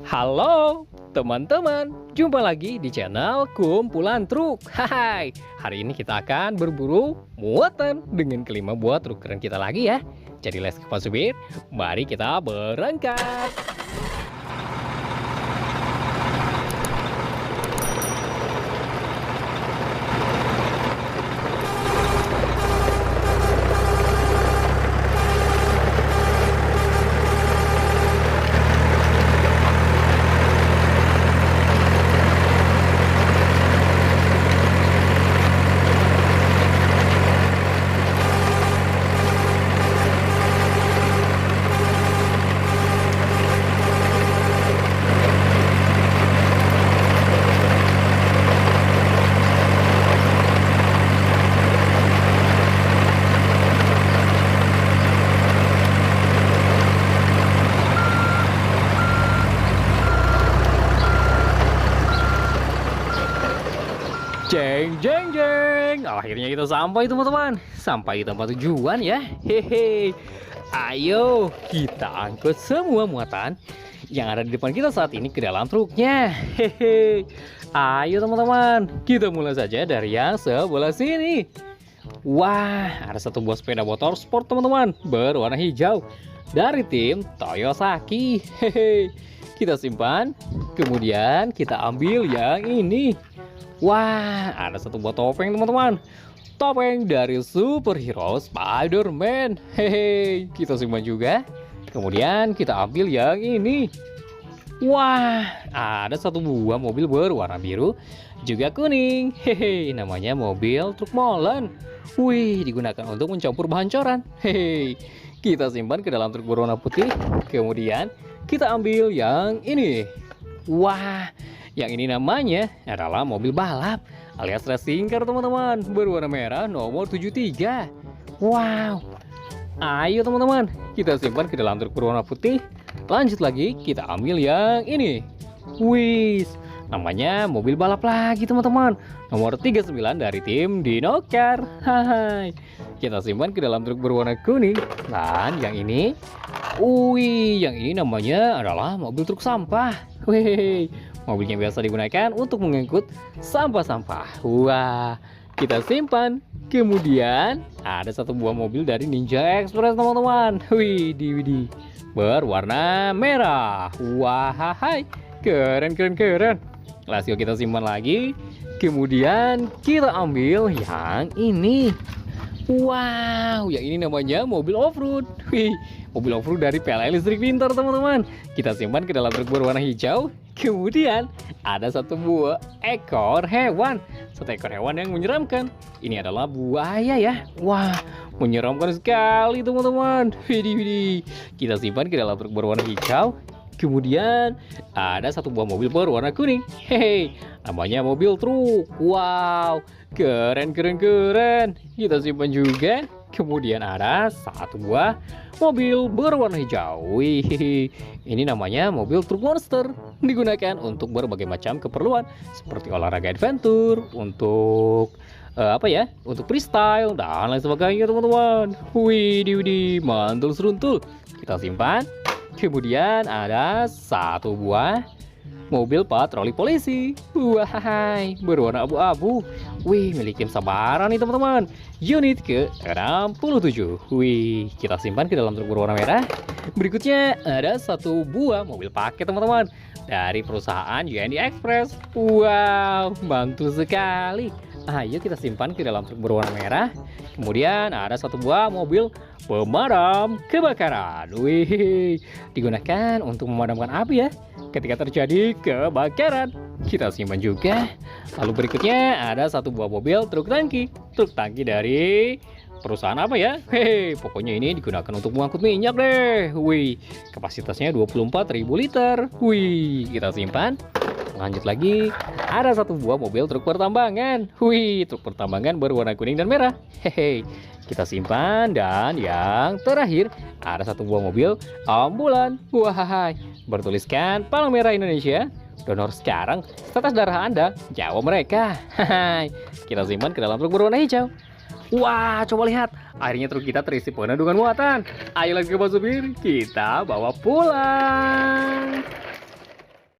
Halo teman-teman, jumpa lagi di channel Kumpulan Truk. Hai, hari ini kita akan berburu muatan dengan kelima buah truk keren kita lagi ya. Jadi let's go subir, mari kita berangkat. Jeng jeng jeng, akhirnya kita sampai teman-teman. Sampai di tempat tujuan ya. Hehe. Ayo kita angkut semua muatan yang ada di depan kita saat ini ke dalam truknya. Hehe. Ayo teman-teman, kita mulai saja dari yang sebelah sini. Wah, ada satu buah sepeda motor sport teman-teman, berwarna hijau dari tim Toyosaki. Hehe. Kita simpan, kemudian kita ambil yang ini. Wah, ada satu buah topeng teman-teman. Topeng dari superhero Spider-Man. Hehe, kita simpan juga. Kemudian kita ambil yang ini. Wah, ada satu buah mobil berwarna biru juga kuning. Hehe, namanya mobil truk molen. Wih, digunakan untuk mencampur bahan coran. Hehe, kita simpan ke dalam truk berwarna putih. Kemudian kita ambil yang ini. Wah, yang ini namanya adalah mobil balap alias racing car teman-teman, berwarna merah nomor 73. Wow. Ayo teman-teman, kita simpan ke dalam truk berwarna putih. Lanjut lagi, kita ambil yang ini. Wih, namanya mobil balap lagi teman-teman, nomor 39 dari tim Dinokar. Hai. Kita simpan ke dalam truk berwarna kuning. Dan yang ini, wih, yang ini namanya adalah mobil truk sampah. Wih, mobilnya biasa digunakan untuk mengangkut sampah-sampah. Wah, kita simpan. Kemudian ada satu buah mobil dari Ninja Express teman-teman. Widih, berwarna merah. Wah, hai, keren. Lasio kita simpan lagi. Kemudian kita ambil yang ini. Wow, yang ini namanya mobil off-road. Wih, mobil off-road dari PLN Listrik Pintar teman-teman. Kita simpan ke dalam truk berwarna hijau. Kemudian ada satu buah ekor hewan. Satu ekor hewan yang menyeramkan. Ini adalah buaya ya. Wah, menyeramkan sekali teman-teman. Widih. Kita simpan ke dalam truk berwarna hijau. Kemudian ada satu buah mobil berwarna kuning. Hehe, namanya mobil truk. Wow, keren. Kita simpan juga. Kemudian ada satu buah mobil berwarna hijau. Wih, ini namanya mobil truk monster. Digunakan untuk berbagai macam keperluan seperti olahraga adventure, untuk untuk freestyle dan lain sebagainya teman-teman. Widih, mantul seruntul. Kita simpan. Kemudian ada satu buah mobil patroli polisi. Wahai, berwarna abu-abu. Wih, milik tim Sabara nih teman-teman. Unit ke-67. Wih, kita simpan ke dalam truk berwarna merah. Berikutnya ada satu buah mobil paket teman-teman, dari perusahaan UND Express. Wow, mantul sekali. Ayo kita simpan ke dalam truk berwarna merah. Kemudian ada satu buah mobil pemadam kebakaran. Wih, digunakan untuk memadamkan api ya ketika terjadi kebakaran. Kita simpan juga. Lalu berikutnya ada satu buah mobil truk tangki. Truk tangki dari perusahaan apa ya? Hehe, pokoknya ini digunakan untuk mengangkut minyak deh. Wih, kapasitasnya 24.000 liter. Wih, kita simpan. Lanjut lagi, ada satu buah mobil truk pertambangan. Wih, truk pertambangan berwarna kuning dan merah. Hehe, kita simpan. Dan yang terakhir, ada satu buah mobil ambulan. Wah, bertuliskan Palang Merah Indonesia. Donor sekarang, status darah Anda, jawab mereka. Hai, kita simpan ke dalam truk berwarna hijau. Wah, coba lihat. Akhirnya truk kita terisi penuh dengan muatan. Ayo lagi ke Supir, kita bawa pulang.